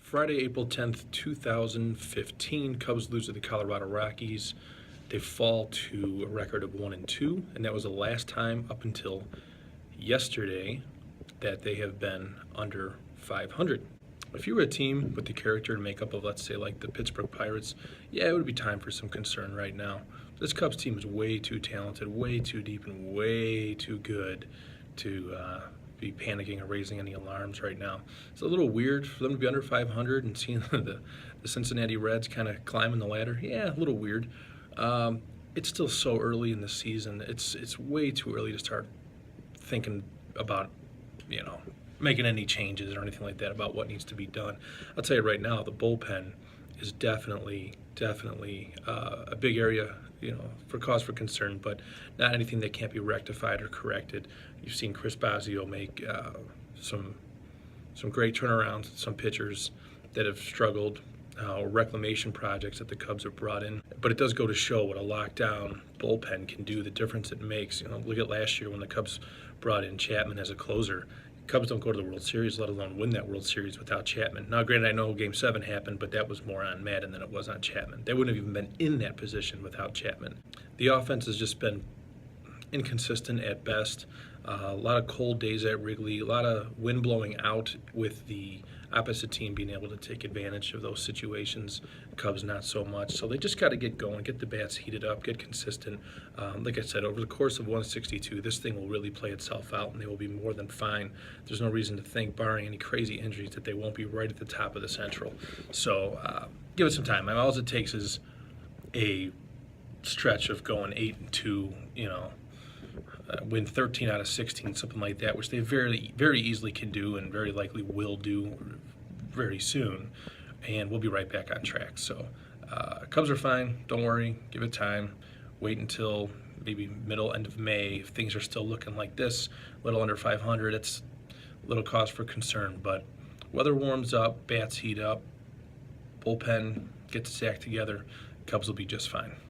Friday, April 10th, 2015, Cubs lose to the Colorado Rockies. They fall to a record of 1-2, and that was the last time up until yesterday that they have been under 500. If you were a team with the character and makeup of, let's say, like the Pittsburgh Pirates, yeah, it would be time for some concern right now. This Cubs team is way too talented, way too deep, and way too good to be panicking or raising any alarms right now. It's a little weird for them to be under 500 and seeing the Cincinnati Reds kind of climbing the ladder. Yeah, a little weird. It's still so early in the season. It's way too early to start thinking about, making any changes or anything like that about what needs to be done. I'll tell you right now, the bullpen is definitely a big area, for cause for concern, but not anything that can't be rectified or corrected. You've seen Chris Bosio make some great turnarounds, some pitchers that have struggled, reclamation projects that the Cubs have brought in. But it does go to show what a lockdown bullpen can do, the difference it makes. Look at last year when the Cubs brought in Chapman as a closer. Cubs don't go to the World Series, let alone win that World Series without Chapman. Now, granted, I know Game 7 happened, but that was more on Madden than it was on Chapman. They wouldn't have even been in that position without Chapman. The offense has just been inconsistent at best. A lot of cold days at Wrigley, a lot of wind blowing out with the opposite team being able to take advantage of those situations. Cubs not so much. So they just got to get going, get the bats heated up, get consistent. Like I said, over the course of 162, this thing will really play itself out and they will be more than fine. There's no reason to think, barring any crazy injuries, that they won't be right at the top of the Central. So give it some time. All it takes is a stretch of going 8-2, win 13 out of 16, something like that, which they very, very easily can do and very likely will do very soon, and we'll be right back on track. So Cubs are fine. Don't worry. Give it time. Wait until maybe end of May. If things are still looking like this, a little under 500, it's a little cause for concern. But weather warms up, bats heat up, bullpen gets its act together, Cubs will be just fine.